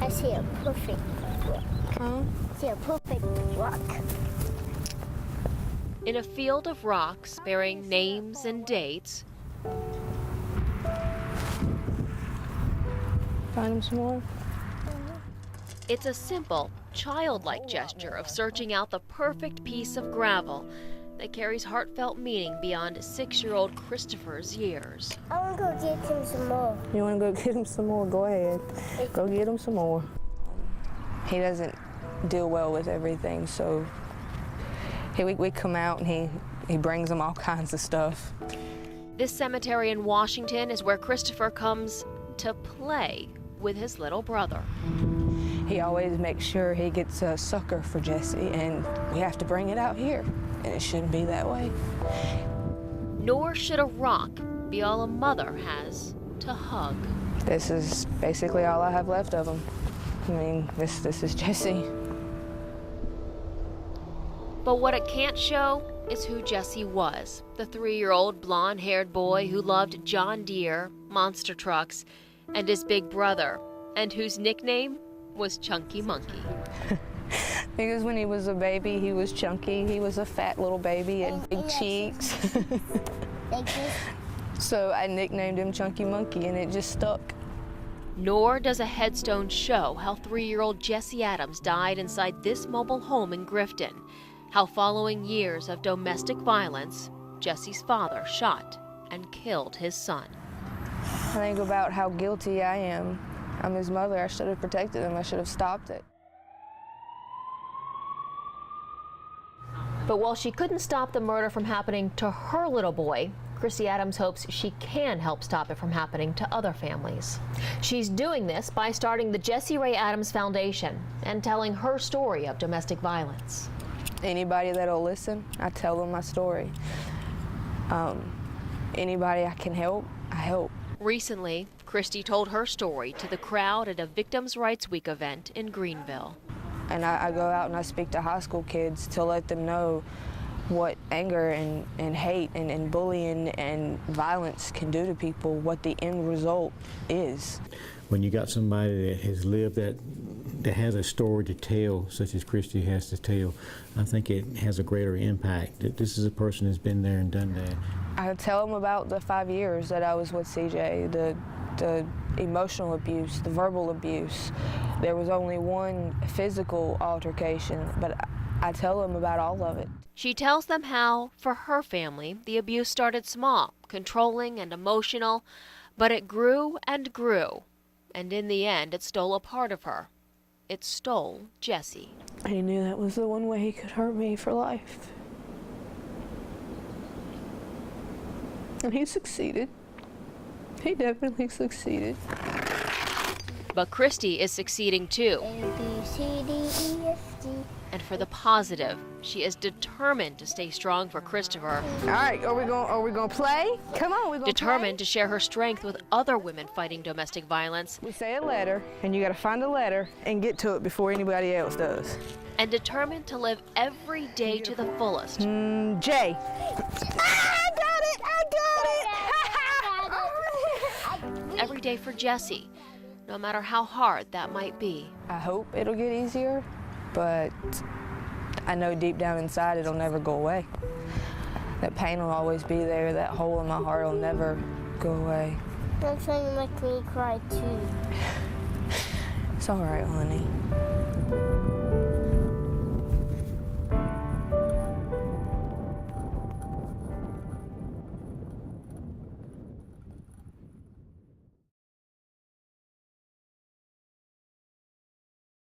I see a perfect rock. Huh? I see a perfect rock. In a field of rocks bearing names and dates, Find him some more? it's a simple, childlike gesture of searching out the perfect piece of gravel that carries heartfelt meaning beyond 6-year-old Christopher's years. I want to go get him some more. You want to go get him some more? Go ahead. Go get him some more. He doesn't deal well with everything, so we come out and he brings him all kinds of stuff. This cemetery in Washington is where Christopher comes to play with his little brother. He always makes sure he gets a sucker for Jesse, and we have to bring it out here, and it shouldn't be that way. Nor should a rock be all a mother has to hug. This is basically all I have left of him. I mean, this is Jesse. But what it can't show is who Jesse was, the 3-year-old blonde-haired boy who loved John Deere, monster trucks, and his big brother, and whose nickname was Chunky Monkey. Because when he was a baby, he was chunky. He was a fat little baby and big cheeks. Like this. So I nicknamed him Chunky Monkey, and it just stuck. Nor does a headstone show how 3-year-old Jesse Adams died inside this mobile home in Grifton, how following years of domestic violence, Jesse's father shot and killed his son. I think about how guilty I am. I'm his mother. I should have protected him. I should have stopped it. But while she couldn't stop the murder from happening to her little boy, Christy Adams hopes she can help stop it from happening to other families. She's doing this by starting the Jessie Ray Adams Foundation and telling her story of domestic violence. Anybody that'll listen, I tell them my story. Anybody I can help, I help. Recently, Christy told her story to the crowd at a Victims' Rights Week event in Greenville. And I go out and I speak to high school kids to let them know what anger and hate and bullying and violence can do to people, what the end result is. When you got somebody that has lived that has a story to tell, such as Christy has to tell, I think it has a greater impact. That this is a person who's been there and done that. I tell them about the 5 years that I was with CJ, the emotional abuse, the verbal abuse. There was only one physical altercation, but I tell them about all of it. She tells them how, for her family, the abuse started small, controlling and emotional, but it grew and grew, and in the end it stole a part of her. It stole Jesse. He knew that was the one way he could hurt me for life. And he succeeded. He definitely succeeded. But Christy is succeeding too. A, B, C, D, E, F, G. And for the positive, she is determined to stay strong for Christopher. All right, are we going to play? Come on, we're going to Determined to share her strength with other women fighting domestic violence. We say a letter, and you got to find a letter and get to it before anybody else does. And determined to live every day to the fullest. J. I got it! Every day for Jesse, no matter how hard that might be. I hope it'll get easier, but I know deep down inside it'll never go away. That pain will always be there. That hole in my heart will never go away. Don't try to make me cry too. It's all right, honey.